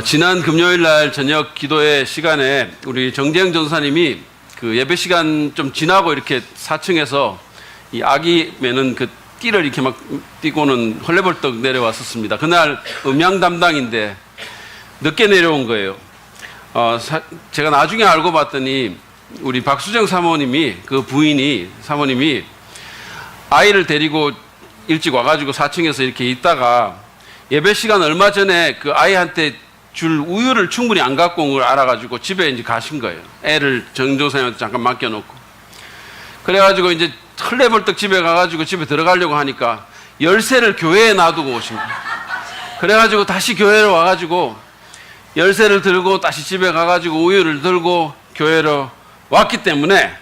지난 금요일 날 저녁 기도회 시간에 우리 정재영 전사님이 그 예배 시간 좀 지나고 이렇게 4층에서 이 아기 매는 그 띠를 이렇게 막 띠고는 헐레벌떡 내려왔었습니다. 그날 음향 담당인데 늦게 내려온 거예요. 제가 나중에 알고 봤더니 우리 박수정 사모님이, 그 부인이, 사모님이 아이를 데리고 일찍 와가지고 4층에서 이렇게 있다가 예배 시간 얼마 전에 그 아이한테 줄 우유를 충분히 안 갖고 온 걸 알아가지고 집에 이제 가신 거예요. 애를 정조사님한테 잠깐 맡겨놓고. 그래가지고 이제 헐레벌떡 집에 가가지고 집에 들어가려고 하니까 열쇠를 교회에 놔두고 오신 거예요. 그래가지고 다시 교회로 와가지고 열쇠를 들고 다시 집에 가가지고 우유를 들고 교회로 왔기 때문에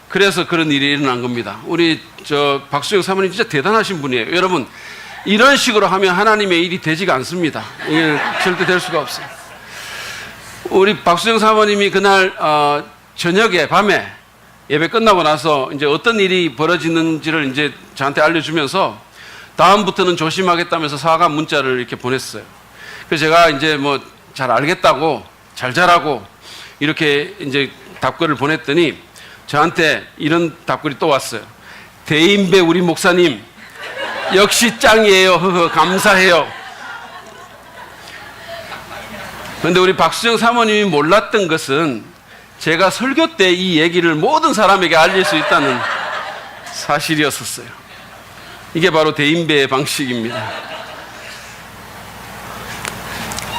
그래서 그런 일이 일어난 겁니다. 우리 박수영 사모님 진짜 대단하신 분이에요. 여러분, 이런 식으로 하면 하나님의 일이 되지가 않습니다. 이게 절대 될 수가 없어요. 우리 박수영 사모님이 그날 저녁에 밤에 예배 끝나고 나서 이제 어떤 일이 벌어지는지를 이제 저한테 알려주면서 다음부터는 조심하겠다면서 사과 문자를 이렇게 보냈어요. 그래서 제가 이제 뭐 잘 알겠다고, 잘 자라고 이렇게 이제 답글을 보냈더니 저한테 이런 답글이 또 왔어요. 대인배 우리 목사님 역시 짱이에요. 감사해요. 그런데 우리 박수정 사모님이 몰랐던 것은 제가 설교 때 이 얘기를 모든 사람에게 알릴 수 있다는 사실이었었어요. 이게 바로 대인배의 방식입니다.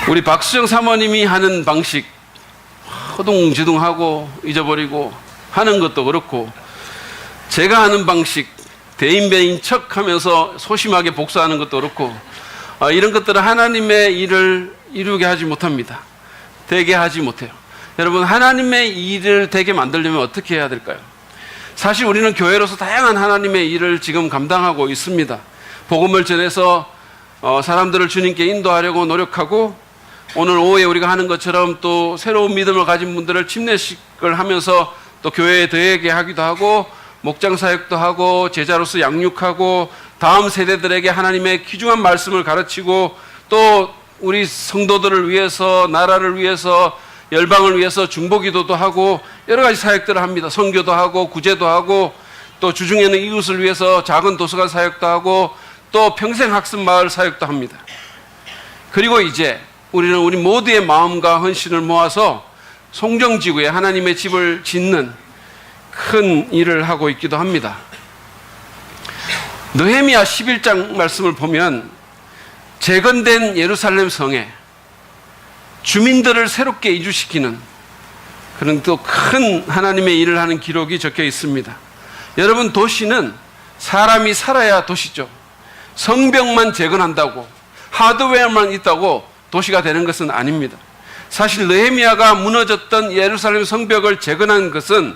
우리 박수정 사모님이 하는 방식, 허둥지둥하고 잊어버리고 하는 것도 그렇고, 제가 하는 방식, 대인배인 척 하면서 소심하게 복수하는 것도 그렇고, 이런 것들은 하나님의 일을 이루게 하지 못합니다. 되게 하지 못해요. 여러분, 하나님의 일을 되게 만들려면 어떻게 해야 될까요? 사실 우리는 교회로서 다양한 하나님의 일을 지금 감당하고 있습니다. 복음을 전해서 사람들을 주님께 인도하려고 노력하고, 오늘 오후에 우리가 하는 것처럼 또 새로운 믿음을 가진 분들을 침례식을 하면서 또 교회에 더하게 하기도 하고, 목장 사역도 하고, 제자로서 양육하고, 다음 세대들에게 하나님의 귀중한 말씀을 가르치고, 또 우리 성도들을 위해서, 나라를 위해서, 열방을 위해서 중보기도도 하고 여러 가지 사역들을 합니다. 선교도 하고 구제도 하고, 또 주중에는 이웃을 위해서 작은 도서관 사역도 하고, 또 평생학습 마을 사역도 합니다. 그리고 이제 우리는 우리 모두의 마음과 헌신을 모아서 송정지구에 하나님의 집을 짓는 큰 일을 하고 있기도 합니다. 느헤미야 11장 말씀을 보면 재건된 예루살렘 성에 주민들을 새롭게 이주시키는 그런 또 큰 하나님의 일을 하는 기록이 적혀 있습니다. 여러분, 도시는 사람이 살아야 도시죠. 성벽만 재건한다고, 하드웨어만 있다고 도시가 되는 것은 아닙니다. 사실 느헤미야가 무너졌던 예루살렘 성벽을 재건한 것은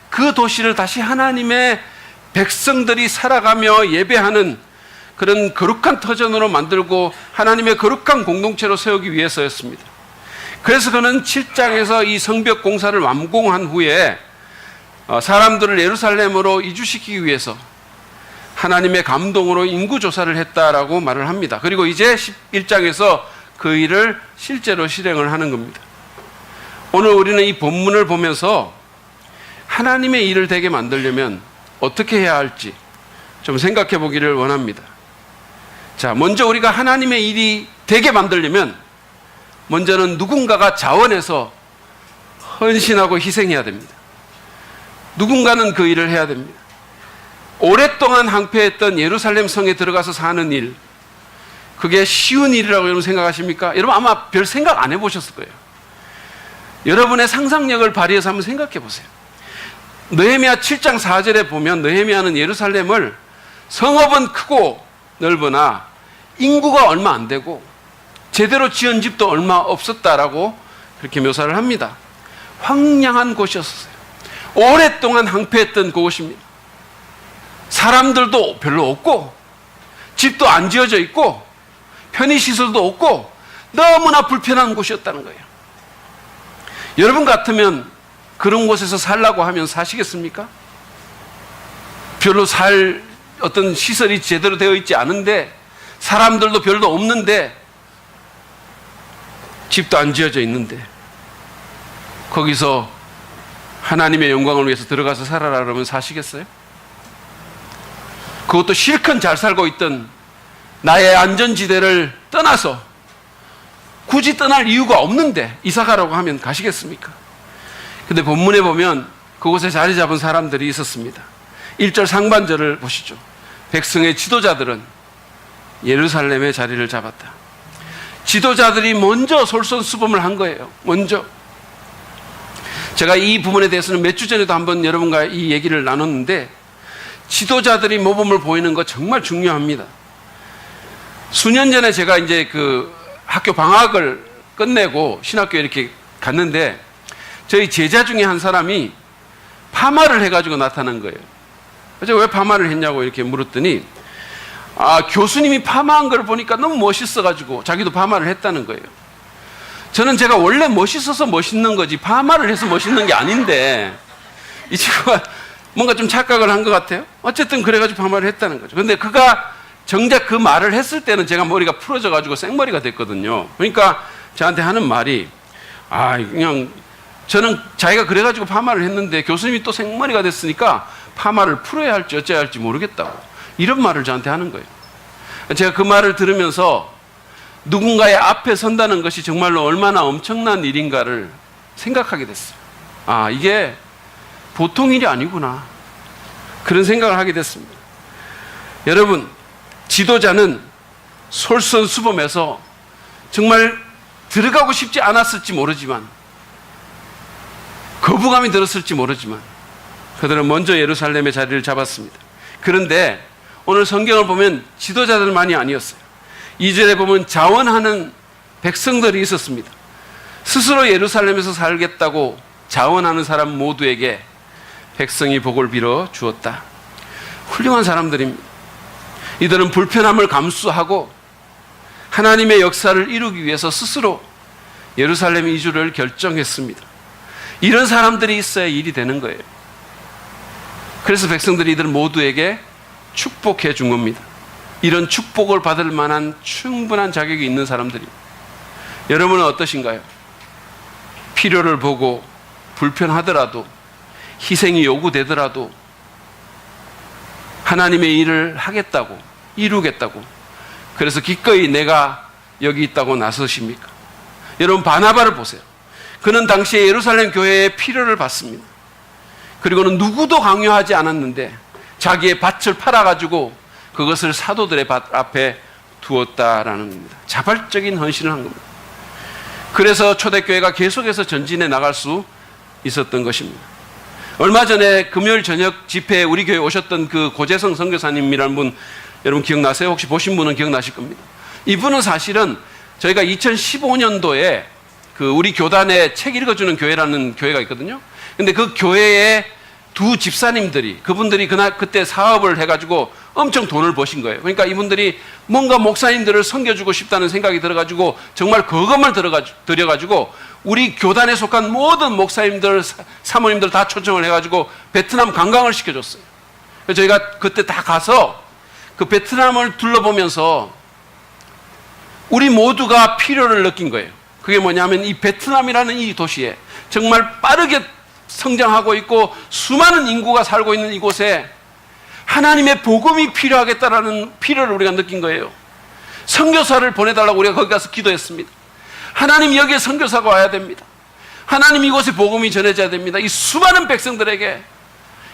그 도시를 다시 하나님의 백성들이 살아가며 예배하는 그런 거룩한 터전으로 만들고 하나님의 거룩한 공동체로 세우기 위해서였습니다. 그래서 그는 7장에서 이 성벽 공사를 완공한 후에 사람들을 예루살렘으로 이주시키기 위해서 하나님의 감동으로 인구조사를 했다라고 말을 합니다. 그리고 이제 11장에서 그 일을 실제로 실행을 하는 겁니다. 오늘 우리는 이 본문을 보면서 하나님의 일을 되게 만들려면 어떻게 해야 할지 좀 생각해 보기를 원합니다. 자, 먼저 우리가 하나님의 일이 되게 만들려면 먼저는 누군가가 자원해서 헌신하고 희생해야 됩니다. 누군가는 그 일을 해야 됩니다. 오랫동안 항폐했던 예루살렘 성에 들어가서 사는 일, 그게 쉬운 일이라고 여러분 생각하십니까? 여러분 아마 별 생각 안 해보셨을 거예요. 여러분의 상상력을 발휘해서 한번 생각해 보세요. 느헤미야 7장 4절에 보면 느헤미야는 예루살렘을 성읍은 크고 넓으나 인구가 얼마 안 되고 제대로 지은 집도 얼마 없었다라고 그렇게 묘사를 합니다. 황량한 곳이었어요. 오랫동안 항폐했던 그곳입니다. 사람들도 별로 없고 집도 안 지어져 있고 편의시설도 없고 너무나 불편한 곳이었다는 거예요. 여러분 같으면 그런 곳에서 살라고 하면 사시겠습니까? 별로 살 어떤 시설이 제대로 되어 있지 않은데, 사람들도 별로 없는데 집도 안 지어져 있는데 거기서 하나님의 영광을 위해서 들어가서 살아라 그러면 사시겠어요? 그것도 실컷 잘 살고 있던 나의 안전지대를 떠나서 굳이 떠날 이유가 없는데 이사 가라고 하면 가시겠습니까? 근데 본문에 보면 그곳에 자리 잡은 사람들이 있었습니다. 1절 상반절을 보시죠. 백성의 지도자들은 예루살렘에 자리를 잡았다. 지도자들이 먼저 솔선수범을 한 거예요. 먼저. 제가 이 부분에 대해서는 몇 주 전에도 한번 여러분과 이 얘기를 나눴는데, 지도자들이 모범을 보이는 거 정말 중요합니다. 수년 전에 제가 이제 그 학교 방학을 끝내고 신학교에 이렇게 갔는데, 저희 제자 중에 한 사람이 파마를 해가지고 나타난 거예요. 그래서 왜 파마를 했냐고 이렇게 물었더니, 교수님이 파마한 걸 보니까 너무 멋있어가지고 자기도 파마를 했다는 거예요. 저는 제가 원래 멋있어서 멋있는 거지 파마를 해서 멋있는 게 아닌데, 이 친구가 뭔가 좀 착각을 한 것 같아요. 어쨌든 그래가지고 파마를 했다는 거죠. 근데 그가 정작 그 말을 했을 때는 제가 머리가 풀어져가지고 생머리가 됐거든요. 그러니까 저한테 하는 말이, 그냥 저는 자기가 그래가지고 파마를 했는데 교수님이 또 생머리가 됐으니까 파마를 풀어야 할지 어째야 할지 모르겠다고, 이런 말을 저한테 하는 거예요. 제가 그 말을 들으면서 누군가의 앞에 선다는 것이 정말로 얼마나 엄청난 일인가를 생각하게 됐어요. 이게 보통 일이 아니구나, 그런 생각을 하게 됐습니다. 여러분, 지도자는 솔선수범해서 정말 들어가고 싶지 않았을지 모르지만, 거부감이 들었을지 모르지만 그들은 먼저 예루살렘에 자리를 잡았습니다. 그런데 오늘 성경을 보면 지도자들만이 아니었어요. 2절에 보면 자원하는 백성들이 있었습니다. 스스로 예루살렘에서 살겠다고 자원하는 사람 모두에게 백성이 복을 빌어 주었다. 훌륭한 사람들입니다. 이들은 불편함을 감수하고 하나님의 역사를 이루기 위해서 스스로 예루살렘 이주를 결정했습니다. 이런 사람들이 있어야 일이 되는 거예요. 그래서 백성들이 이들 모두에게 축복해 준 겁니다. 이런 축복을 받을 만한 충분한 자격이 있는 사람들이. 여러분은 어떠신가요? 필요를 보고 불편하더라도, 희생이 요구되더라도 하나님의 일을 하겠다고, 이루겠다고, 그래서 기꺼이 내가 여기 있다고 나서십니까? 여러분, 바나바를 보세요. 그는 당시에 예루살렘 교회의 필요를 받습니다. 그리고는 누구도 강요하지 않았는데 자기의 밭을 팔아가지고 그것을 사도들의 밭 앞에 두었다라는 겁니다. 자발적인 헌신을 한 겁니다. 그래서 초대교회가 계속해서 전진해 나갈 수 있었던 것입니다. 얼마 전에 금요일 저녁 집회에 우리 교회에 오셨던 그 고재성 선교사님이라는 분, 여러분 기억나세요? 혹시 보신 분은 기억나실 겁니다. 이분은 사실은 저희가 2015년도에 그 우리 교단에 책 읽어주는 교회라는 교회가 있거든요. 근데 그 교회에 두 집사님들이, 그분들이 그때 사업을 해가지고 엄청 돈을 버신 거예요. 그러니까 이분들이 뭔가 목사님들을 섬겨주고 싶다는 생각이 들어가지고 정말 그것만 들여가지고 우리 교단에 속한 모든 목사님들, 사모님들 다 초청을 해가지고 베트남 관광을 시켜줬어요. 그래서 저희가 그때 다 가서 그 베트남을 둘러보면서 우리 모두가 필요를 느낀 거예요. 그게 뭐냐면 이 베트남이라는 이 도시에 정말 빠르게 성장하고 있고 수많은 인구가 살고 있는 이곳에 하나님의 복음이 필요하겠다라는 필요를 우리가 느낀 거예요. 선교사를 보내달라고 우리가 거기 가서 기도했습니다. 하나님, 여기에 선교사가 와야 됩니다. 하나님, 이곳에 복음이 전해져야 됩니다. 이 수많은 백성들에게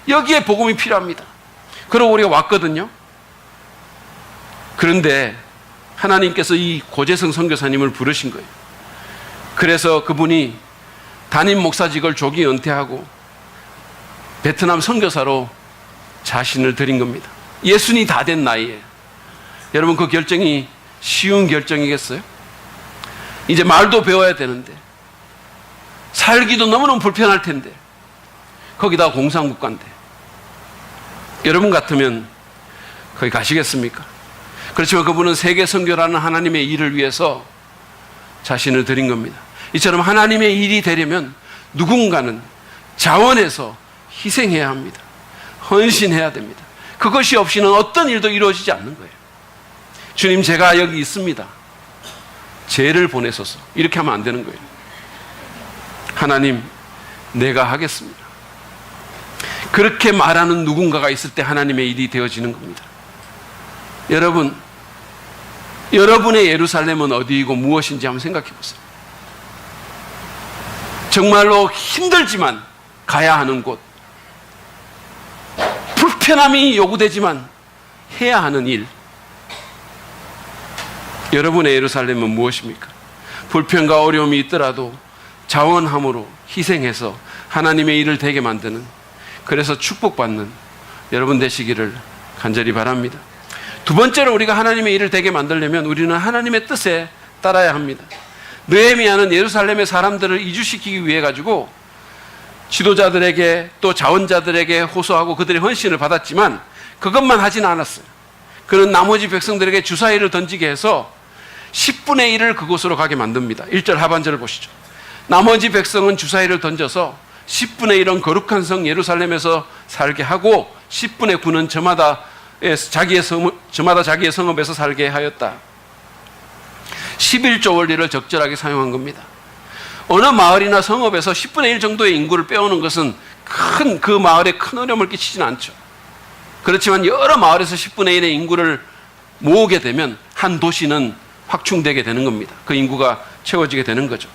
여기에 복음이 필요합니다. 그러고 우리가 왔거든요. 그런데 하나님께서 이 고재성 선교사님을 부르신 거예요. 그래서 그분이 담임 목사직을 조기 은퇴하고 베트남 선교사로 자신을 드린 겁니다. 60이 다 된 나이에. 여러분, 그 결정이 쉬운 결정이겠어요? 이제 말도 배워야 되는데, 살기도 너무너무 불편할 텐데, 거기다 공산국가인데, 여러분 같으면 거기 가시겠습니까? 그렇지만 그분은 세계 선교라는 하나님의 일을 위해서 자신을 드린 겁니다. 이처럼 하나님의 일이 되려면 누군가는 자원해서 희생해야 합니다. 헌신해야 됩니다. 그것이 없이는 어떤 일도 이루어지지 않는 거예요. 주님, 제가 여기 있습니다. 쟤를 보내소서. 이렇게 하면 안 되는 거예요. 하나님, 내가 하겠습니다. 그렇게 말하는 누군가가 있을 때 하나님의 일이 되어지는 겁니다. 여러분, 여러분의 예루살렘은 어디이고 무엇인지 한번 생각해 보세요. 정말로 힘들지만 가야 하는 곳, 불편함이 요구되지만 해야 하는 일, 여러분의 예루살렘은 무엇입니까? 불편과 어려움이 있더라도 자원함으로 희생해서 하나님의 일을 되게 만드는, 그래서 축복받는 여러분 되시기를 간절히 바랍니다. 두 번째로 우리가 하나님의 일을 되게 만들려면 우리는 하나님의 뜻에 따라야 합니다. 느헤미야는 예루살렘의 사람들을 이주시키기 위해 가지고 지도자들에게 또 자원자들에게 호소하고 그들의 헌신을 받았지만 그것만 하지는 않았어요. 그는 나머지 백성들에게 주사위를 던지게 해서 10분의 1을 그곳으로 가게 만듭니다. 1절 하반절을 보시죠. 나머지 백성은 주사위를 던져서 10분의 1은 거룩한 성 예루살렘에서 살게 하고 10분의 9는 저마다 자기의 성읍에서 살게 하였다. 11조 원리를 적절하게 사용한 겁니다. 어느 마을이나 성읍에서 10분의 1 정도의 인구를 빼오는 것은 그 마을에 큰 어려움을 끼치지는 않죠. 그렇지만 여러 마을에서 10분의 1의 인구를 모으게 되면 한 도시는 확충되게 되는 겁니다. 그 인구가 채워지게 되는 거죠.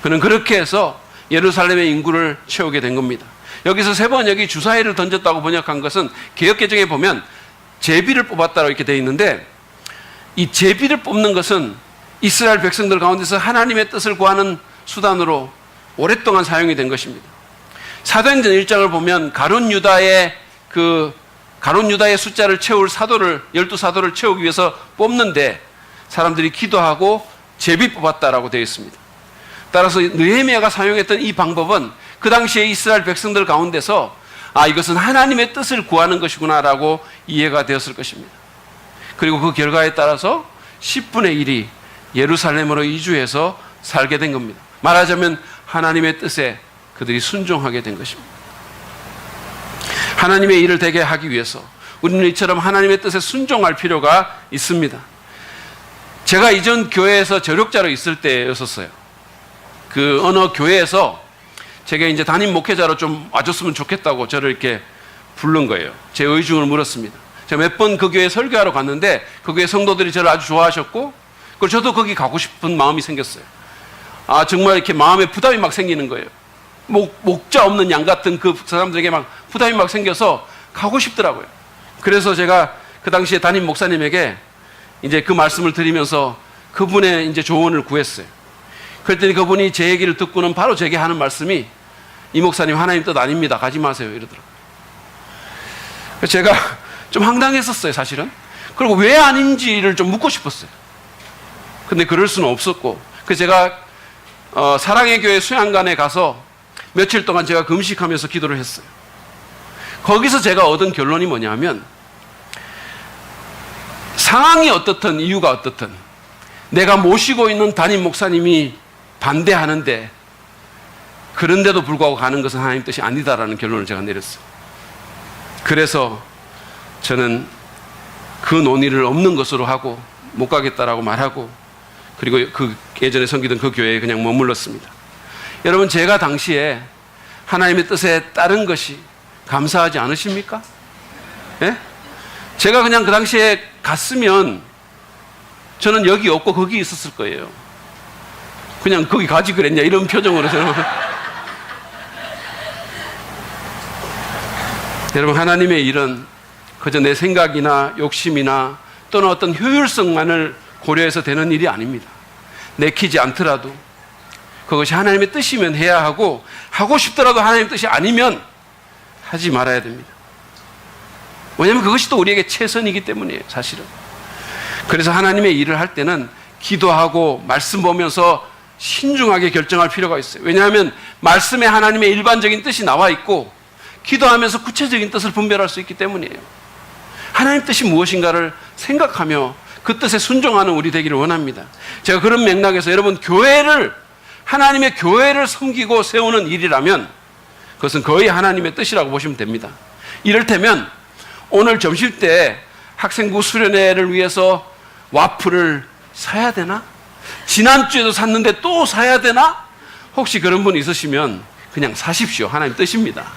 그는 그렇게 해서 예루살렘의 인구를 채우게 된 겁니다. 여기서 세 번역이 주사위를 던졌다고 번역한 것은 개역개정에 보면 제비를 뽑았다고 이렇게 되어 있는데, 이 제비를 뽑는 것은 이스라엘 백성들 가운데서 하나님의 뜻을 구하는 수단으로 오랫동안 사용이 된 것입니다. 사도행전 1장을 보면 가룟 유다의 숫자를 채울 12사도를 채우기 위해서 뽑는데 사람들이 기도하고 제비 뽑았다라고 되어 있습니다. 따라서 느헤미야가 사용했던 이 방법은 그 당시에 이스라엘 백성들 가운데서 이것은 하나님의 뜻을 구하는 것이구나라고 이해가 되었을 것입니다. 그리고 그 결과에 따라서 10분의 1이 예루살렘으로 이주해서 살게 된 겁니다. 말하자면 하나님의 뜻에 그들이 순종하게 된 것입니다. 하나님의 일을 되게 하기 위해서 우리는 이처럼 하나님의 뜻에 순종할 필요가 있습니다. 제가 이전 교회에서 저력자로 있을 때였었어요. 그 어느 교회에서 제가 이제 담임 목회자로 좀 와줬으면 좋겠다고 저를 이렇게 부른 거예요. 제 의중을 물었습니다. 제가 몇 번 그 교회 설교하러 갔는데 그 교회 성도들이 저를 아주 좋아하셨고, 그리고 저도 거기 가고 싶은 마음이 생겼어요. 정말 이렇게 마음에 부담이 막 생기는 거예요. 목자 없는 양 같은 그 사람들에게 막 부담이 막 생겨서 가고 싶더라고요. 그래서 제가 그 당시에 담임 목사님에게 이제 그 말씀을 드리면서 그분의 이제 조언을 구했어요. 그랬더니 그분이 제 얘기를 듣고는 바로 제게 하는 말씀이, 이 목사님 하나님 뜻 아닙니다. 가지 마세요. 이러더라고요. 제가 좀 황당했었어요, 사실은. 그리고 왜 아닌지를 좀 묻고 싶었어요. 근데 그럴 수는 없었고, 그래서 제가 사랑의 교회 수양관에 가서 며칠 동안 제가 금식하면서 기도를 했어요. 거기서 제가 얻은 결론이 뭐냐면, 상황이 어떻든 이유가 어떻든 내가 모시고 있는 담임 목사님이 반대하는데, 그런데도 불구하고 가는 것은 하나님 뜻이 아니다라는 결론을 제가 내렸어요. 그래서 저는 그 논의를 없는 것으로 하고 못 가겠다라고 말하고, 그리고 그 예전에 섬기던 그 교회에 그냥 머물렀습니다. 여러분, 제가 당시에 하나님의 뜻에 따른 것이 감사하지 않으십니까? 예? 제가 그냥 그 당시에 갔으면 저는 여기 없고 거기 있었을 거예요. 그냥 거기 가지 그랬냐 이런 표정으로 저는. 여러분, 하나님의 일은 그저 내 생각이나 욕심이나 또는 어떤 효율성만을 고려해서 되는 일이 아닙니다. 내키지 않더라도 그것이 하나님의 뜻이면 해야 하고, 하고 싶더라도 하나님의 뜻이 아니면 하지 말아야 됩니다. 왜냐하면 그것이 또 우리에게 최선이기 때문이에요, 사실은. 그래서 하나님의 일을 할 때는 기도하고 말씀 보면서 신중하게 결정할 필요가 있어요. 왜냐하면 말씀에 하나님의 일반적인 뜻이 나와 있고, 기도하면서 구체적인 뜻을 분별할 수 있기 때문이에요. 하나님 뜻이 무엇인가를 생각하며 그 뜻에 순종하는 우리 되기를 원합니다. 제가 그런 맥락에서 여러분, 하나님의 교회를 섬기고 세우는 일이라면 그것은 거의 하나님의 뜻이라고 보시면 됩니다. 이를테면 오늘 점심 때 학생부 수련회를 위해서 와플을 사야 되나? 지난주에도 샀는데 또 사야 되나? 혹시 그런 분 있으시면 그냥 사십시오. 하나님 뜻입니다.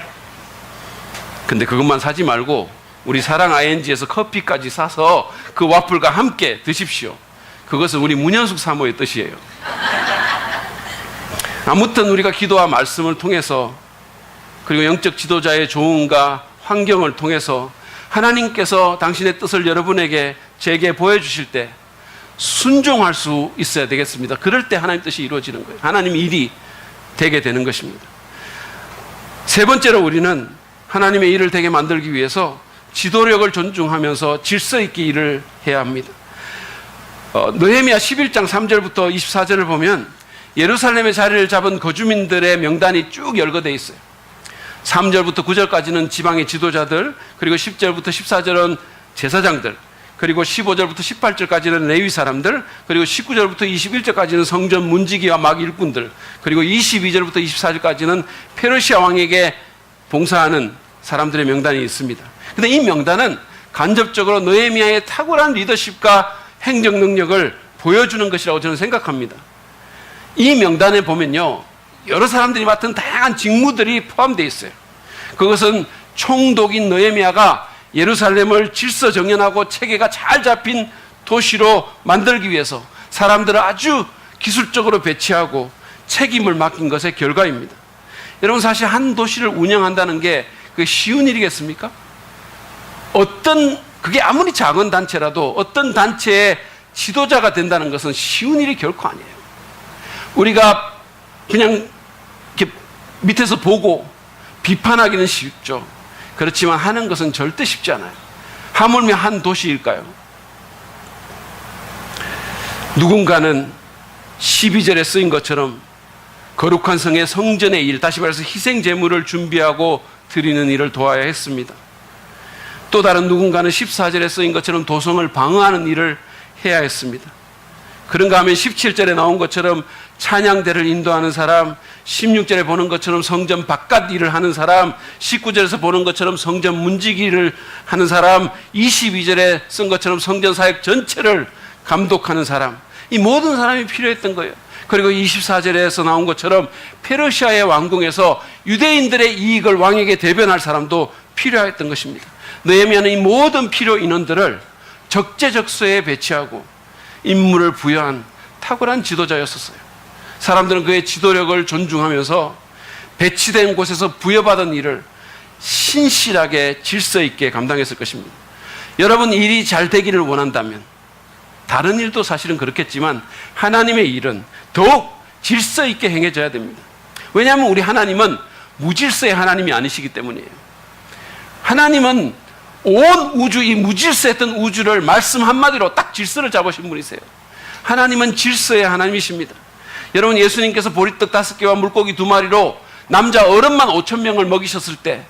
근데 그것만 사지 말고 우리 사랑 ING에서 커피까지 사서 그 와플과 함께 드십시오. 그것은 우리 문현숙 사모의 뜻이에요. 아무튼 우리가 기도와 말씀을 통해서 그리고 영적 지도자의 조언과 환경을 통해서 하나님께서 당신의 뜻을 여러분에게 제게 보여주실 때 순종할 수 있어야 되겠습니다. 그럴 때 하나님 뜻이 이루어지는 거예요. 하나님 일이 되게 되는 것입니다. 세 번째로 우리는 하나님의 일을 되게 만들기 위해서 지도력을 존중하면서 질서 있게 일을 해야 합니다. 느헤미야 11장 3절부터 24절을 보면 예루살렘의 자리를 잡은 거주민들의 명단이 쭉 열거되어 있어요. 3절부터 9절까지는 지방의 지도자들, 그리고 10절부터 14절은 제사장들, 그리고 15절부터 18절까지는 레위 사람들, 그리고 19절부터 21절까지는 성전 문지기와 막 일꾼들, 그리고 22절부터 24절까지는 페르시아 왕에게 봉사하는 사람들의 명단이 있습니다. 근데 이 명단은 간접적으로 느헤미야의 탁월한 리더십과 행정 능력을 보여주는 것이라고 저는 생각합니다. 이 명단에 보면요, 여러 사람들이 맡은 다양한 직무들이 포함되어 있어요. 그것은 총독인 느헤미야가 예루살렘을 질서 정연하고 체계가 잘 잡힌 도시로 만들기 위해서 사람들을 아주 기술적으로 배치하고 책임을 맡긴 것의 결과입니다. 여러분, 사실 한 도시를 운영한다는 게 그게 쉬운 일이겠습니까? 그게 아무리 작은 단체라도 어떤 단체의 지도자가 된다는 것은 쉬운 일이 결코 아니에요. 우리가 그냥 이렇게 밑에서 보고 비판하기는 쉽죠. 그렇지만 하는 것은 절대 쉽지 않아요. 하물며 한 도시일까요? 누군가는 12절에 쓰인 것처럼 거룩한 성의 성전의 일, 다시 말해서 희생 제물을 준비하고 드리는 일을 도와야 했습니다. 또 다른 누군가는 14절에 쓰인 것처럼 도성을 방어하는 일을 해야 했습니다. 그런가 하면 17절에 나온 것처럼 찬양대를 인도하는 사람, 16절에 보는 것처럼 성전 바깥 일을 하는 사람, 19절에서 보는 것처럼 성전 문지기를 하는 사람, 22절에 쓴 것처럼 성전 사역 전체를 감독하는 사람, 이 모든 사람이 필요했던 거예요. 그리고 24절에서 나온 것처럼 페르시아의 왕궁에서 유대인들의 이익을 왕에게 대변할 사람도 필요했던 것입니다. 느헤미야는 이 모든 필요 인원들을 적재적소에 배치하고 임무를 부여한 탁월한 지도자였었어요. 사람들은 그의 지도력을 존중하면서 배치된 곳에서 부여받은 일을 신실하게 질서 있게 감당했을 것입니다. 여러분, 일이 잘 되기를 원한다면 다른 일도 사실은 그렇겠지만 하나님의 일은 더욱 질서 있게 행해져야 됩니다. 왜냐하면 우리 하나님은 무질서의 하나님이 아니시기 때문이에요. 하나님은 온 우주, 이 무질서했던 우주를 말씀 한마디로 딱 질서를 잡으신 분이세요. 하나님은 질서의 하나님이십니다. 여러분, 예수님께서 보리떡 5개와 물고기 2마리로 남자 어른만 5,000명을 먹이셨을 때,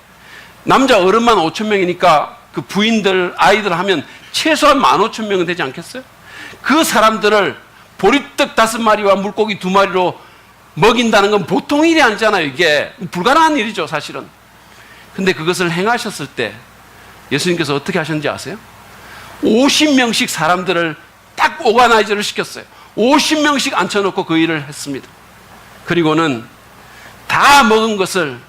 남자 어른만 5,000명이니까 그 부인들, 아이들 하면 최소한 15,000명은 되지 않겠어요? 그 사람들을 보리떡 5마리와 물고기 2마리로 먹인다는 건 보통 일이 아니잖아요. 이게 불가능한 일이죠, 사실은. 근데 그것을 행하셨을 때 예수님께서 어떻게 하셨는지 아세요? 50명씩 사람들을 딱 오가나이저를 시켰어요. 50명씩 앉혀놓고 그 일을 했습니다. 그리고는 다 먹은 것을,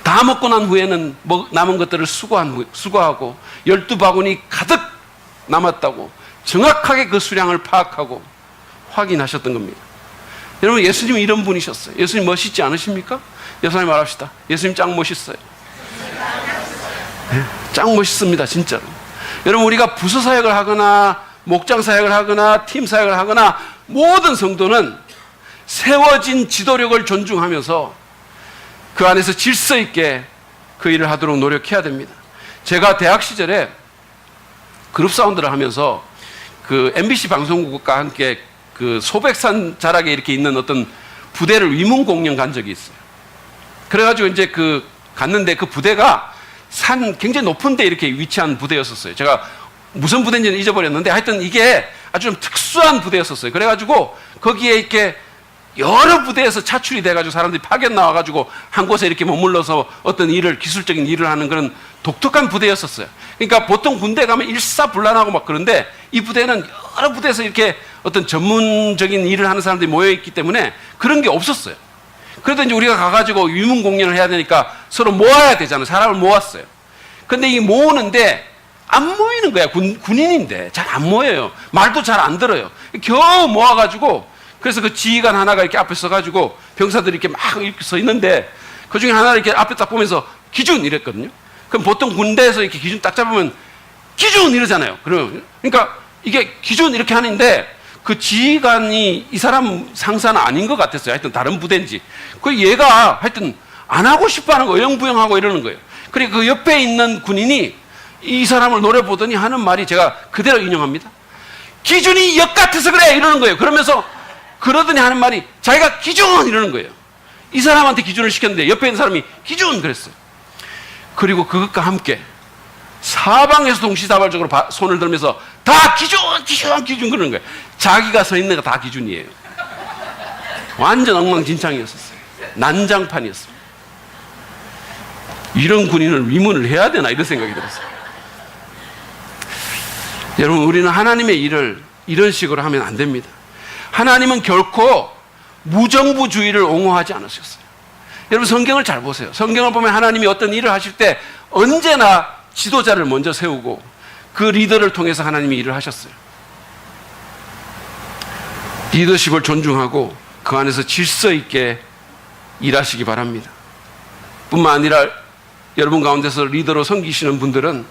다 먹고 난 후에는 남은 것들을 수거하고 12바구니 가득 남았다고 정확하게 그 수량을 파악하고 확인하셨던 겁니다. 여러분, 예수님은 이런 분이셨어요. 예수님 멋있지 않으십니까? 예수님 말합시다. 예수님 짱 멋있어요. 네, 짱 멋있습니다, 진짜로. 여러분, 우리가 부서 사역을 하거나 목장 사역을 하거나 팀 사역을 하거나 모든 성도는 세워진 지도력을 존중하면서 그 안에서 질서 있게 그 일을 하도록 노력해야 됩니다. 제가 대학 시절에 그룹 사운드를 하면서 그 MBC 방송국과 함께 그 소백산 자락에 이렇게 있는 어떤 부대를 위문 공연 간 적이 있어요. 그래가지고 이제 갔는데 그 부대가 산 굉장히 높은 데 이렇게 위치한 부대였었어요. 제가 무슨 부대인지는 잊어버렸는데 하여튼 이게 아주 좀 특수한 부대였었어요. 그래가지고 거기에 이렇게 여러 부대에서 차출이 돼가지고 사람들이 파견 나와가지고 한 곳에 이렇게 머물러서 어떤 일을, 기술적인 일을 하는 그런 독특한 부대였었어요. 그러니까 보통 군대 가면 일사불란하고 막 그런데 이 부대는 여러 부대에서 이렇게 어떤 전문적인 일을 하는 사람들이 모여있기 때문에 그런 게 없었어요. 그래도 이제 우리가 가가지고 유문공연을 해야 되니까 서로 모아야 되잖아요. 사람을 모았어요. 근데 이 모으는데 안 모이는 거야. 군인인데 잘 안 모여요. 말도 잘 안 들어요. 겨우 모아가지고 그래서 그 지휘관 하나가 이렇게 앞에 서가지고 병사들이 이렇게 막 이렇게 서 있는데 그 중에 하나를 이렇게 앞에 딱 보면서 기준 이랬거든요. 그럼 보통 군대에서 이렇게 기준 딱 잡으면 기준 이러잖아요. 그러니까 이게 기준 이렇게 하는데 그 지휘관이 이 사람 상사는 아닌 것 같았어요. 하여튼 다른 부대인지. 그 얘가 하여튼 안 하고 싶어 하는 거, 어영부영하고 이러는 거예요. 그리고 그 옆에 있는 군인이 이 사람을 노려보더니 하는 말이 제가 그대로 인용합니다. 기준이 역 같아서 그래! 이러는 거예요. 그러면서 그러더니 하는 말이 자기가 기준! 이러는 거예요. 이 사람한테 기준을 시켰는데 옆에 있는 사람이 기준! 그랬어요. 그리고 그것과 함께 사방에서 동시다발적으로 손을 들면서 다 기준! 기준! 기준! 그러는 거예요. 자기가 서 있는 거 다 기준이에요. 완전 엉망진창이었었어요. 난장판이었어요. 이런 군인을 위문을 해야 되나 이런 생각이 들었어요. 여러분, 우리는 하나님의 일을 이런 식으로 하면 안 됩니다. 하나님은 결코 무정부주의를 옹호하지 않으셨어요. 여러분, 성경을 잘 보세요. 성경을 보면 하나님이 어떤 일을 하실 때 언제나 지도자를 먼저 세우고 그 리더를 통해서 하나님이 일을 하셨어요. 리더십을 존중하고 그 안에서 질서 있게 일하시기 바랍니다. 뿐만 아니라 여러분 가운데서 리더로 섬기시는 분들은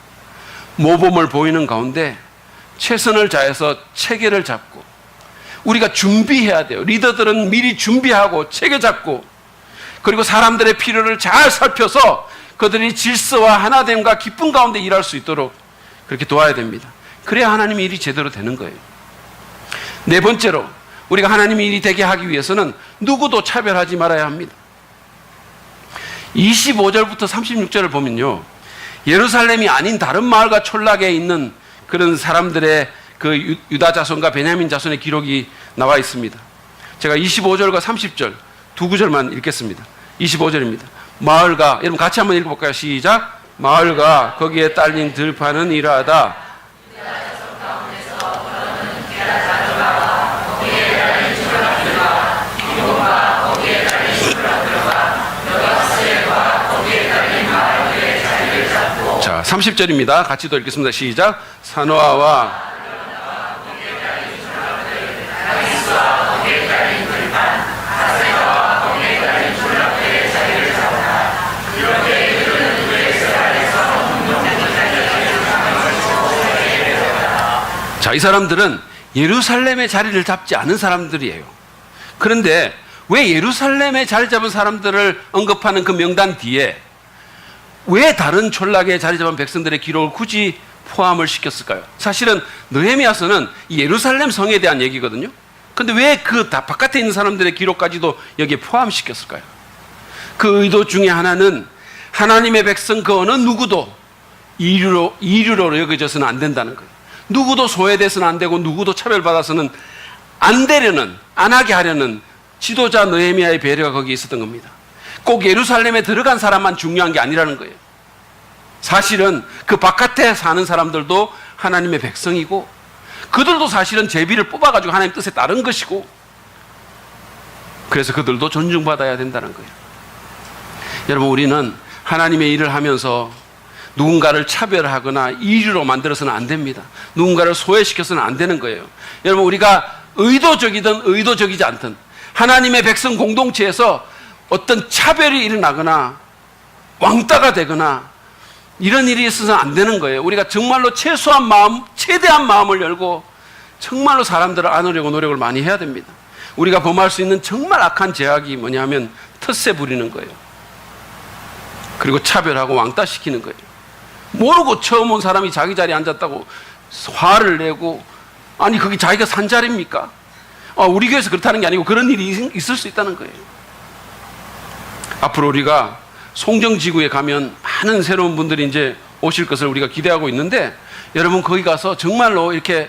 모범을 보이는 가운데 최선을 다해서 체계를 잡고 우리가 준비해야 돼요. 리더들은 미리 준비하고 체계 잡고 그리고 사람들의 필요를 잘 살펴서 그들이 질서와 하나됨과 기쁨 가운데 일할 수 있도록 그렇게 도와야 됩니다. 그래야 하나님의 일이 제대로 되는 거예요. 네 번째로 우리가 하나님의 일이 되게 하기 위해서는 누구도 차별하지 말아야 합니다. 25절부터 36절을 보면요, 예루살렘이 아닌 다른 마을과 촌락에 있는 그런 사람들의 그 유다 자손과 베냐민 자손의 기록이 나와 있습니다. 제가 25절과 30절 두 구절만 읽겠습니다. 25절입니다. 마을과, 여러분 같이 한번 읽어볼까요? 시작. 마을과 거기에 딸린 들판은 이러하다. 자, 30절입니다. 같이 또 읽겠습니다. 시작. 산호아와 자, 이 사람들은 예루살렘의 자리를 잡지 않은 사람들이에요. 그런데 왜 예루살렘에 자리 잡은 사람들을 언급하는 그 명단 뒤에 왜 다른 촌락에 자리 잡은 백성들의 기록을 굳이 포함을 시켰을까요? 사실은 느헤미야서는 예루살렘 성에 대한 얘기거든요. 그런데 왜 그 바깥에 있는 사람들의 기록까지도 여기에 포함시켰을까요? 그 의도 중에 하나는 하나님의 백성 그 어느 누구도 이류로 여겨져서는 안 된다는 거예요. 누구도 소외돼서는 안 되고 누구도 차별받아서는 안 되려는, 안 하게 하려는 지도자 느헤미야의 배려가 거기에 있었던 겁니다. 꼭 예루살렘에 들어간 사람만 중요한 게 아니라는 거예요. 사실은 그 바깥에 사는 사람들도 하나님의 백성이고 그들도 사실은 제비를 뽑아가지고 하나님 뜻에 따른 것이고 그래서 그들도 존중받아야 된다는 거예요. 여러분, 우리는 하나님의 일을 하면서 누군가를 차별하거나 이유로 만들어서는 안 됩니다. 누군가를 소외시켜서는 안 되는 거예요. 여러분, 우리가 의도적이든 의도적이지 않든 하나님의 백성 공동체에서 어떤 차별이 일어나거나 왕따가 되거나 이런 일이 있어서는 안 되는 거예요. 우리가 정말로 최소한 마음, 최대한 마음을 열고 정말로 사람들을 안으려고 노력을 많이 해야 됩니다. 우리가 범할 수 있는 정말 악한 죄악이 뭐냐면 텃세 부리는 거예요. 그리고 차별하고 왕따시키는 거예요. 모르고 처음 온 사람이 자기 자리에 앉았다고 화를 내고, 아니 거기 자기가 산 자리입니까? 우리 교회에서 그렇다는 게 아니고 그런 일이 있을 수 있다는 거예요. 앞으로 우리가 송정지구에 가면 많은 새로운 분들이 이제 오실 것을 우리가 기대하고 있는데, 여러분 거기 가서 정말로 이렇게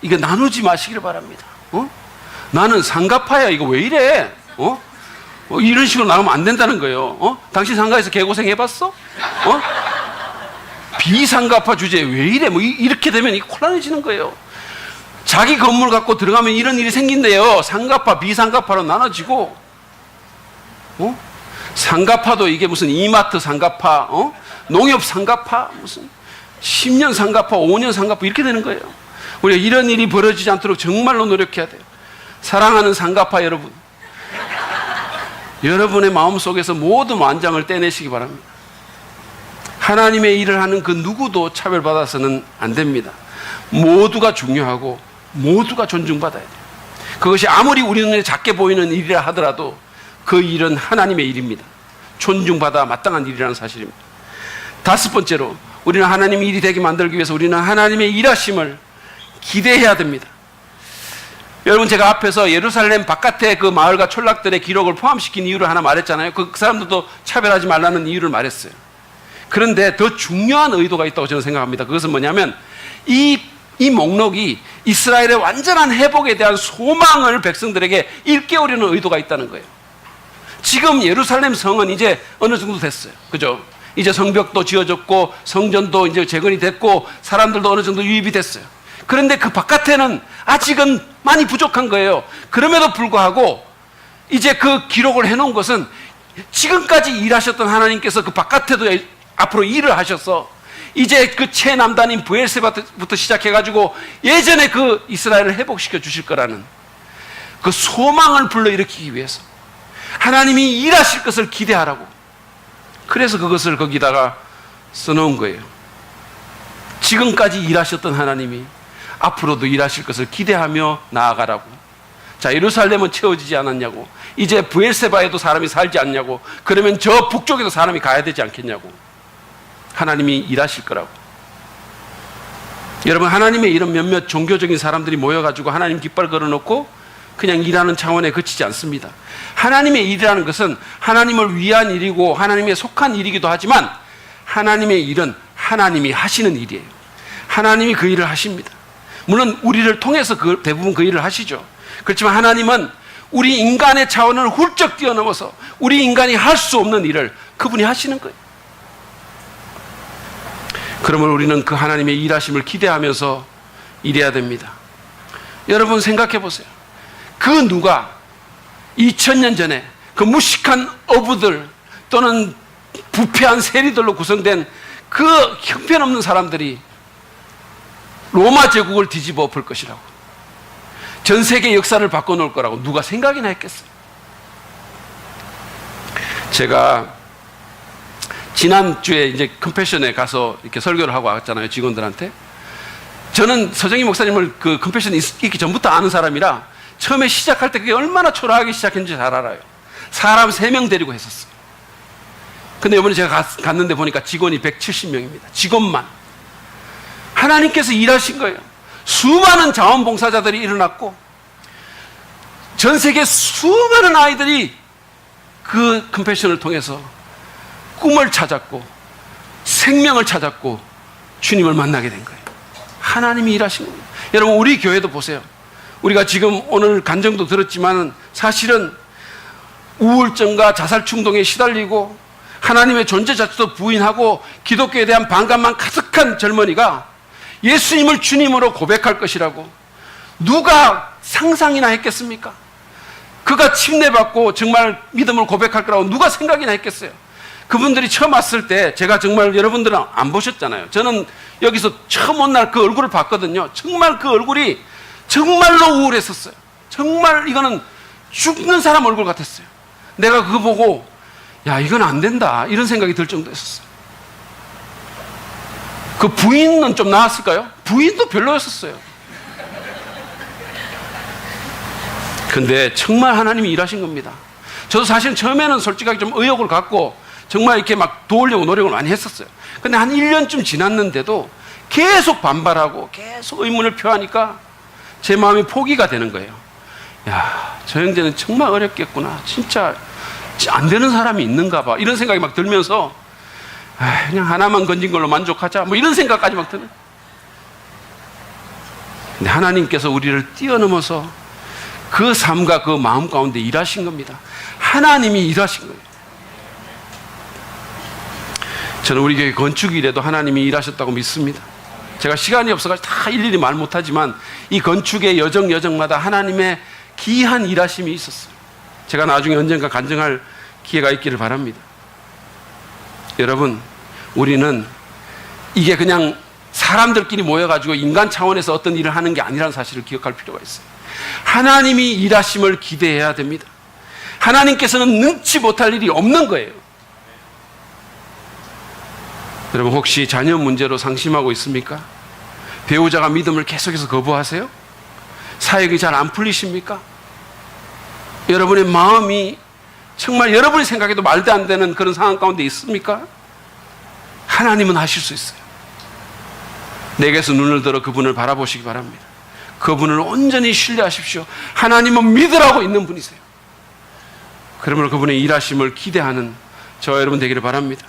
이게 나누지 마시기를 바랍니다. 나는 상가파야, 이거 왜 이래? 이런 식으로 나오면 안 된다는 거예요. 당신 상가에서 개고생 해봤어? 비상가파 주제에 왜 이래? 뭐 이렇게 되면 곤란해지는 거예요. 자기 건물 갖고 들어가면 이런 일이 생긴대요. 상가파, 비상가파로 나눠지고, 상가파도 이게 무슨 이마트 상가파, 농협 상가파, 무슨 10년 상가파, 5년 상가파 이렇게 되는 거예요. 우리가 이런 일이 벌어지지 않도록 정말로 노력해야 돼요. 사랑하는 상가파 여러분, 여러분의 마음속에서 모든 완장을 떼내시기 바랍니다. 하나님의 일을 하는 그 누구도 차별받아서는 안 됩니다. 모두가 중요하고 모두가 존중받아야 돼요. 그것이 아무리 우리 눈에 작게 보이는 일이라 하더라도 그 일은 하나님의 일입니다. 존중받아 마땅한 일이라는 사실입니다. 다섯 번째로, 우리는 하나님의 일이 되게 만들기 위해서 우리는 하나님의 일하심을 기대해야 됩니다. 여러분, 제가 앞에서 예루살렘 바깥의 그 마을과 촌락들의 기록을 포함시킨 이유를 하나 말했잖아요. 그 사람들도 차별하지 말라는 이유를 말했어요. 그런데 더 중요한 의도가 있다고 저는 생각합니다. 그것은 뭐냐면 이 목록이 이스라엘의 완전한 회복에 대한 소망을 백성들에게 일깨우려는 의도가 있다는 거예요. 지금 예루살렘 성은 이제 어느 정도 됐어요. 그죠? 이제 성벽도 지어졌고 성전도 이제 재건이 됐고 사람들도 어느 정도 유입이 됐어요. 그런데 그 바깥에는 아직은 많이 부족한 거예요. 그럼에도 불구하고 이제 그 기록을 해놓은 것은 지금까지 일하셨던 하나님께서 그 바깥에도 앞으로 일을 하셔서 이제 그 최남단인 브엘세바부터 시작해가지고 예전에 그 이스라엘을 회복시켜 주실 거라는 그 소망을 불러일으키기 위해서 하나님이 일하실 것을 기대하라고, 그래서 그것을 거기다가 써놓은 거예요. 지금까지 일하셨던 하나님이 앞으로도 일하실 것을 기대하며 나아가라고. 자, 예루살렘은 채워지지 않았냐고, 이제 브엘세바에도 사람이 살지 않냐고, 그러면 저 북쪽에도 사람이 가야 되지 않겠냐고. 하나님이 일하실 거라고. 여러분, 하나님의 이런 몇몇 종교적인 사람들이 모여가지고 하나님 깃발 걸어놓고 그냥 일하는 차원에 그치지 않습니다. 하나님의 일이라는 것은 하나님을 위한 일이고 하나님에 속한 일이기도 하지만 하나님의 일은 하나님이 하시는 일이에요. 하나님이 그 일을 하십니다. 물론 우리를 통해서 대부분 그 일을 하시죠. 그렇지만 하나님은 우리 인간의 차원을 훌쩍 뛰어넘어서 우리 인간이 할 수 없는 일을 그분이 하시는 거예요. 그러면 우리는 그 하나님의 일하심을 기대하면서 일해야 됩니다. 여러분, 생각해 보세요. 그 누가 2000년 전에 그 무식한 어부들 또는 부패한 세리들로 구성된 그 형편없는 사람들이 로마 제국을 뒤집어 엎을 것이라고, 전 세계 역사를 바꿔놓을 거라고 누가 생각이나 했겠어요? 제가 지난주에 이제 컴패션에 가서 이렇게 설교를 하고 왔잖아요, 직원들한테. 저는 서정희 목사님을 그 컴패션에 있기 전부터 아는 사람이라 처음에 시작할 때 그게 얼마나 초라하게 시작했는지 잘 알아요. 사람 3명 데리고 했었어요. 근데 이번에 제가 갔는데 보니까 직원이 170명입니다. 직원만. 하나님께서 일하신 거예요. 수많은 자원봉사자들이 일어났고 전 세계 수많은 아이들이 그 컴패션을 통해서 꿈을 찾았고 생명을 찾았고 주님을 만나게 된 거예요. 하나님이 일하신 겁니다. 여러분, 우리 교회도 보세요. 우리가 지금 오늘 간증도 들었지만 사실은 우울증과 자살 충동에 시달리고 하나님의 존재 자체도 부인하고 기독교에 대한 반감만 가득한 젊은이가 예수님을 주님으로 고백할 것이라고 누가 상상이나 했겠습니까? 그가 침례받고 정말 믿음을 고백할 거라고 누가 생각이나 했겠어요? 그분들이 처음 왔을 때 제가 정말, 여러분들은 안 보셨잖아요. 저는 여기서 처음 온 날 그 얼굴을 봤거든요. 정말 그 얼굴이 정말로 우울했었어요. 정말 이거는 죽는 사람 얼굴 같았어요. 내가 그거 보고 야, 이건 안 된다 이런 생각이 들 정도였었어요. 그 부인은 좀 나았을까요? 부인도 별로였었어요. 근데 정말 하나님이 일하신 겁니다. 저도 사실 처음에는 솔직하게 좀 의욕을 갖고 정말 이렇게 막 도우려고 노력을 많이 했었어요. 근데 한 1년쯤 지났는데도 계속 반발하고 계속 의문을 표하니까 제 마음이 포기가 되는 거예요. 야, 저 형제는 정말 어렵겠구나. 진짜 안 되는 사람이 있는가 봐. 이런 생각이 막 들면서 그냥 하나만 건진 걸로 만족하자. 뭐 이런 생각까지 막 드는. 근데 하나님께서 우리를 뛰어넘어서 그 삶과 그 마음 가운데 일하신 겁니다. 하나님이 일하신 거예요. 저는 우리 교회 건축 일에도 하나님이 일하셨다고 믿습니다. 제가 시간이 없어서 다 일일이 말 못하지만 이 건축의 여정마다 하나님의 기이한 일하심이 있었어요. 제가 나중에 언젠가 간증할 기회가 있기를 바랍니다. 여러분, 우리는 이게 그냥 사람들끼리 모여가지고 인간 차원에서 어떤 일을 하는 게 아니라는 사실을 기억할 필요가 있어요. 하나님이 일하심을 기대해야 됩니다. 하나님께서는 능치 못할 일이 없는 거예요. 여러분, 혹시 자녀 문제로 상심하고 있습니까? 배우자가 믿음을 계속해서 거부하세요? 사역이 잘 안 풀리십니까? 여러분의 마음이 정말 여러분이 생각해도 말도 안 되는 그런 상황 가운데 있습니까? 하나님은 하실 수 있어요. 내게서 눈을 들어 그분을 바라보시기 바랍니다. 그분을 온전히 신뢰하십시오. 하나님은 믿으라고 있는 분이세요. 그러므로 그분의 일하심을 기대하는 저와 여러분 되기를 바랍니다.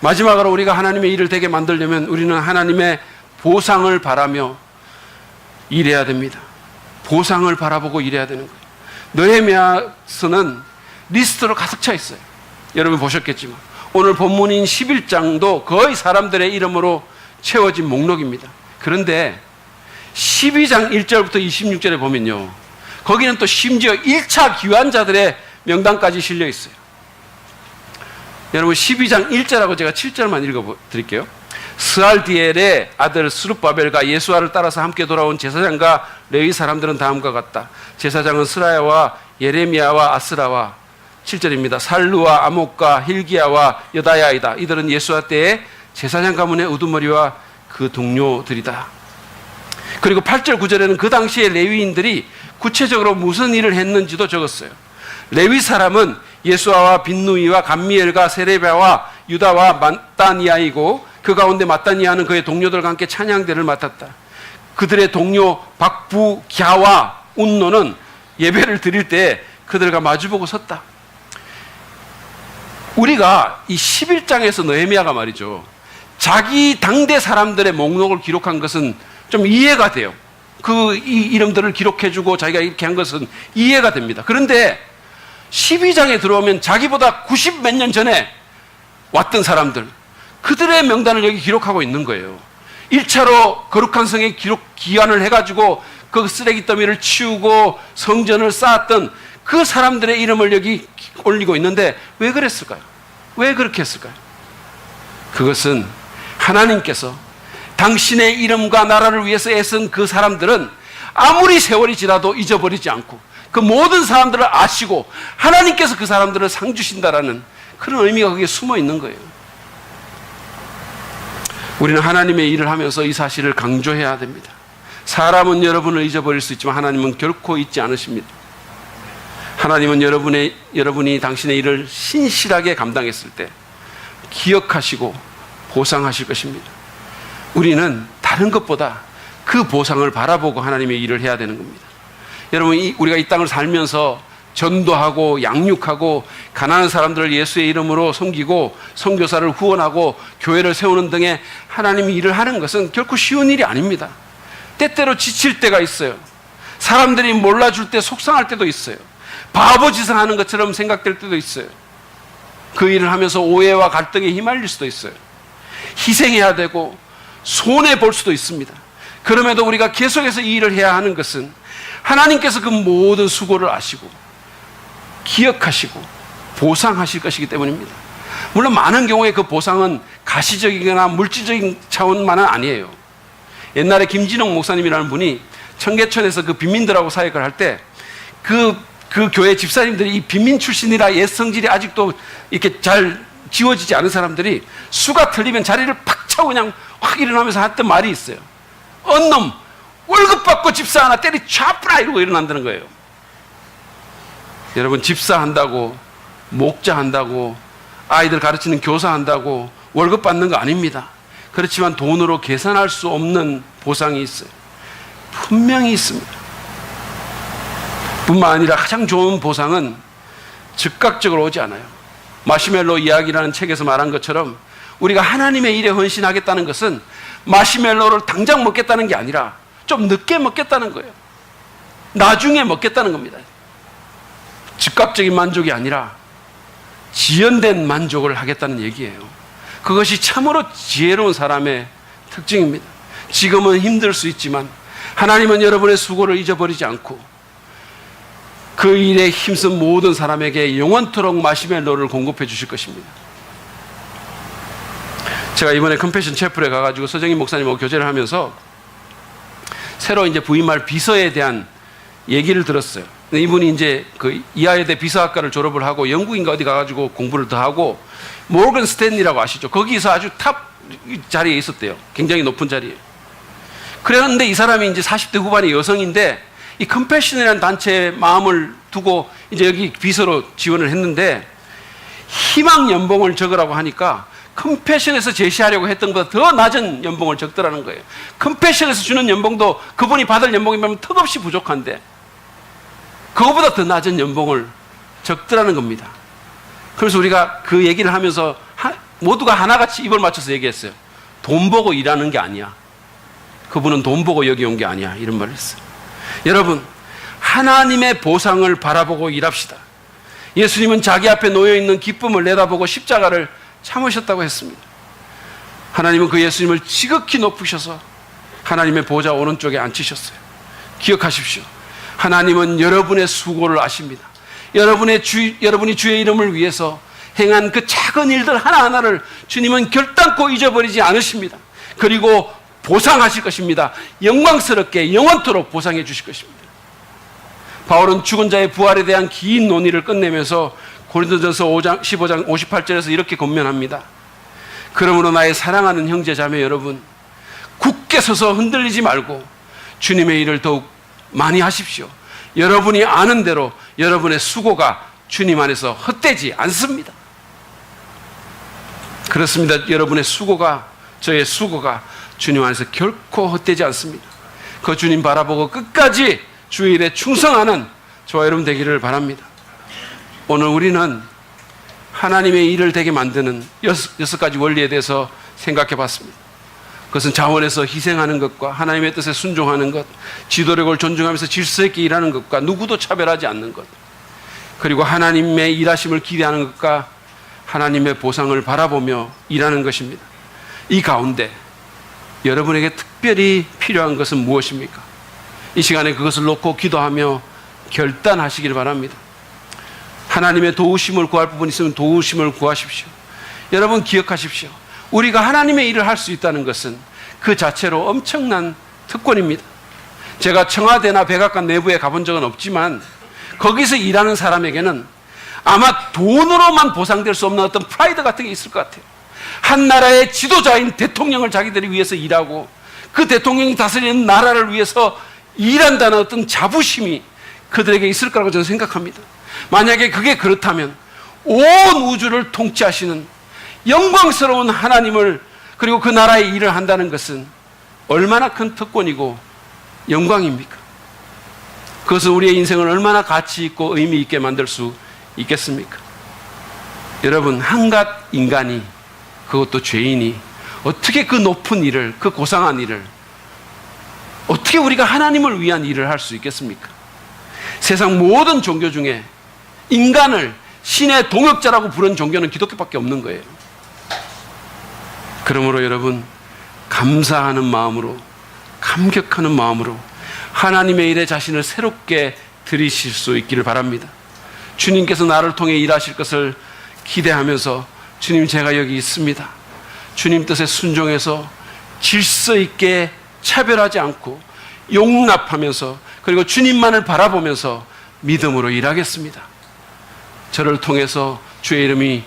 마지막으로 우리가 하나님의 일을 되게 만들려면 우리는 하나님의 보상을 바라며 일해야 됩니다. 보상을 바라보고 일해야 되는 거예요. 느헤미야서는 리스트로 가득 차 있어요. 여러분 보셨겠지만 오늘 본문인 11장도 거의 사람들의 이름으로 채워진 목록입니다. 그런데 12장 1절부터 26절에 보면요, 거기는 또 심지어 1차 귀환자들의 명단까지 실려 있어요. 여러분 12장 1절하고 제가 7절만 읽어드릴게요. 스알디엘의 아들 스룹바벨과 예수아를 따라서 함께 돌아온 제사장과 레위 사람들은 다음과 같다. 제사장은 스라야와 예레미야와 아스라와 7절입니다. 살루와 아목과 힐기야와 여다야이다. 이들은 예수아 때의 제사장 가문의 우두머리와 그 동료들이다. 그리고 8절 9절에는 그 당시에 레위인들이 구체적으로 무슨 일을 했는지도 적었어요. 레위 사람은 예수아와 빈누이와 감미엘과 세레비아와 유다와 마따니아이고 그 가운데 마따니아는 그의 동료들과 함께 찬양대를 맡았다. 그들의 동료 박부갸와 운노는 예배를 드릴 때 그들과 마주보고 섰다. 우리가 이 11장에서 느헤미야가 말이죠, 자기 당대 사람들의 목록을 기록한 것은 좀 이해가 돼요. 그 이 이름들을 기록해주고 자기가 이렇게 한 것은 이해가 됩니다. 그런데 12장에 들어오면 자기보다 90 몇 년 전에 왔던 사람들, 그들의 명단을 여기 기록하고 있는 거예요. 1차로 거룩한 성에 기환을 해가지고 그 쓰레기 더미를 치우고 성전을 쌓았던 그 사람들의 이름을 여기 올리고 있는데 왜 그랬을까요? 왜 그렇게 했을까요? 그것은 하나님께서 당신의 이름과 나라를 위해서 애쓴 그 사람들은 아무리 세월이 지나도 잊어버리지 않고 그 모든 사람들을 아시고 하나님께서 그 사람들을 상 주신다라는 그런 의미가 거기에 숨어 있는 거예요. 우리는 하나님의 일을 하면서 이 사실을 강조해야 됩니다. 사람은 여러분을 잊어버릴 수 있지만 하나님은 결코 잊지 않으십니다. 하나님은 여러분이 당신의 일을 신실하게 감당했을 때 기억하시고 보상하실 것입니다. 우리는 다른 것보다 그 보상을 바라보고 하나님의 일을 해야 되는 겁니다. 여러분, 우리가 이 땅을 살면서 전도하고 양육하고 가난한 사람들을 예수의 이름으로 섬기고 선교사를 후원하고 교회를 세우는 등의 하나님의 일을 하는 것은 결코 쉬운 일이 아닙니다. 때때로 지칠 때가 있어요. 사람들이 몰라줄 때 속상할 때도 있어요. 바보짓을 하는 것처럼 생각될 때도 있어요. 그 일을 하면서 오해와 갈등에 휘말릴 수도 있어요. 희생해야 되고 손해볼 수도 있습니다. 그럼에도 우리가 계속해서 이 일을 해야 하는 것은 하나님께서 그 모든 수고를 아시고 기억하시고 보상하실 것이기 때문입니다. 물론 많은 경우에 그 보상은 가시적이거나 물질적인 차원만은 아니에요. 옛날에 김진홍 목사님이라는 분이 청계천에서 그 빈민들하고 사역을 할 때 그 교회 집사님들이 이 빈민 출신이라 옛 성질이 아직도 이렇게 잘 지워지지 않은 사람들이 수가 틀리면 자리를 팍 차고 그냥 확 일어나면서 했던 말이 있어요. 언놈 월급 받고 집사 하나 때리 찹라 이러고 일어난다는 거예요. 여러분, 집사한다고 목자한다고 아이들 가르치는 교사한다고 월급 받는 거 아닙니다. 그렇지만 돈으로 계산할 수 없는 보상이 있어요. 분명히 있습니다. 뿐만 아니라 가장 좋은 보상은 즉각적으로 오지 않아요. 마시멜로 이야기라는 책에서 말한 것처럼 우리가 하나님의 일에 헌신하겠다는 것은 마시멜로를 당장 먹겠다는 게 아니라 좀 늦게 먹겠다는 거예요. 나중에 먹겠다는 겁니다. 즉각적인 만족이 아니라 지연된 만족을 하겠다는 얘기예요. 그것이 참으로 지혜로운 사람의 특징입니다. 지금은 힘들 수 있지만 하나님은 여러분의 수고를 잊어버리지 않고 그 일에 힘쓴 모든 사람에게 영원토록 마시멜로를 공급해 주실 것입니다. 제가 이번에 컴패션 채플에 가가지고 서정인 목사님하고 교제를 하면서 새로 이제 부임할 비서에 대한 얘기를 들었어요. 이분이 이제 그 이하여대 비서학과를 졸업을 하고 영국인가 어디 가가지고 공부를 더 하고 모건 스탠리라고 아시죠? 거기서 아주 탑 자리에 있었대요. 굉장히 높은 자리에. 그랬는데 이 사람이 이제 40대 후반의 여성인데 이 컴패션이라는 단체에 마음을 두고 이제 여기 비서로 지원을 했는데 희망 연봉을 적으라고 하니까 컴패션에서 제시하려고 했던 것보다 더 낮은 연봉을 적더라는 거예요. 컴패션에서 주는 연봉도 그분이 받을 연봉이면 턱없이 부족한데 그거보다 더 낮은 연봉을 적더라는 겁니다. 그래서 우리가 그 얘기를 하면서 모두가 하나같이 입을 맞춰서 얘기했어요. 돈 보고 일하는 게 아니야. 그분은 돈 보고 여기 온 게 아니야. 이런 말을 했어요. 여러분, 하나님의 보상을 바라보고 일합시다. 예수님은 자기 앞에 놓여있는 기쁨을 내다보고 십자가를 참으셨다고 했습니다. 하나님은 그 예수님을 지극히 높으셔서 하나님의 보좌 오른쪽에 앉히셨어요. 기억하십시오. 하나님은 여러분의 수고를 아십니다. 여러분이 주의 이름을 위해서 행한 그 작은 일들 하나하나를 주님은 결단코 잊어버리지 않으십니다. 그리고 보상하실 것입니다. 영광스럽게 영원토록 보상해 주실 것입니다. 바울은 죽은 자의 부활에 대한 긴 논의를 끝내면서 고린도전서 15장 58절에서 이렇게 권면합니다. 그러므로 나의 사랑하는 형제 자매 여러분, 굳게 서서 흔들리지 말고 주님의 일을 더욱 많이 하십시오. 여러분이 아는 대로 여러분의 수고가 주님 안에서 헛되지 않습니다. 그렇습니다. 여러분의 수고가, 저의 수고가 주님 안에서 결코 헛되지 않습니다. 그 주님 바라보고 끝까지 주의 일에 충성하는 저와 여러분 되기를 바랍니다. 오늘 우리는 하나님의 일을 되게 만드는 여섯 가지 원리에 대해서 생각해 봤습니다. 그것은 자원에서 희생하는 것과 하나님의 뜻에 순종하는 것, 지도력을 존중하면서 질서 있게 일하는 것과 누구도 차별하지 않는 것, 그리고 하나님의 일하심을 기대하는 것과 하나님의 보상을 바라보며 일하는 것입니다. 이 가운데 여러분에게 특별히 필요한 것은 무엇입니까? 이 시간에 그것을 놓고 기도하며 결단하시길 바랍니다. 하나님의 도우심을 구할 부분이 있으면 도우심을 구하십시오. 여러분 기억하십시오. 우리가 하나님의 일을 할 수 있다는 것은 그 자체로 엄청난 특권입니다. 제가 청와대나 백악관 내부에 가본 적은 없지만 거기서 일하는 사람에게는 아마 돈으로만 보상될 수 없는 어떤 프라이드 같은 게 있을 것 같아요. 한 나라의 지도자인 대통령을 자기들이 위해서 일하고 그 대통령이 다스리는 나라를 위해서 일한다는 어떤 자부심이 그들에게 있을 거라고 저는 생각합니다. 만약에 그게 그렇다면 온 우주를 통치하시는 영광스러운 하나님을 그리고 그 나라의 일을 한다는 것은 얼마나 큰 특권이고 영광입니까? 그것은 우리의 인생을 얼마나 가치 있고 의미 있게 만들 수 있겠습니까? 여러분, 한갓 인간이, 그것도 죄인이 어떻게 그 높은 일을, 그 고상한 일을, 어떻게 우리가 하나님을 위한 일을 할 수 있겠습니까? 세상 모든 종교 중에 인간을 신의 동역자라고 부른 종교는 기독교밖에 없는 거예요. 그러므로 여러분, 감사하는 마음으로, 감격하는 마음으로 하나님의 일에 자신을 새롭게 드리실 수 있기를 바랍니다. 주님께서 나를 통해 일하실 것을 기대하면서 주님, 제가 여기 있습니다. 주님 뜻에 순종해서 질서 있게 차별하지 않고 용납하면서 그리고 주님만을 바라보면서 믿음으로 일하겠습니다. 저를 통해서 주의 이름이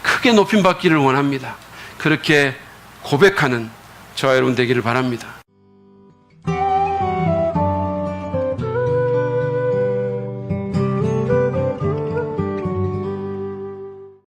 크게 높임받기를 원합니다. 그렇게 고백하는 저와 여러분 되기를 바랍니다.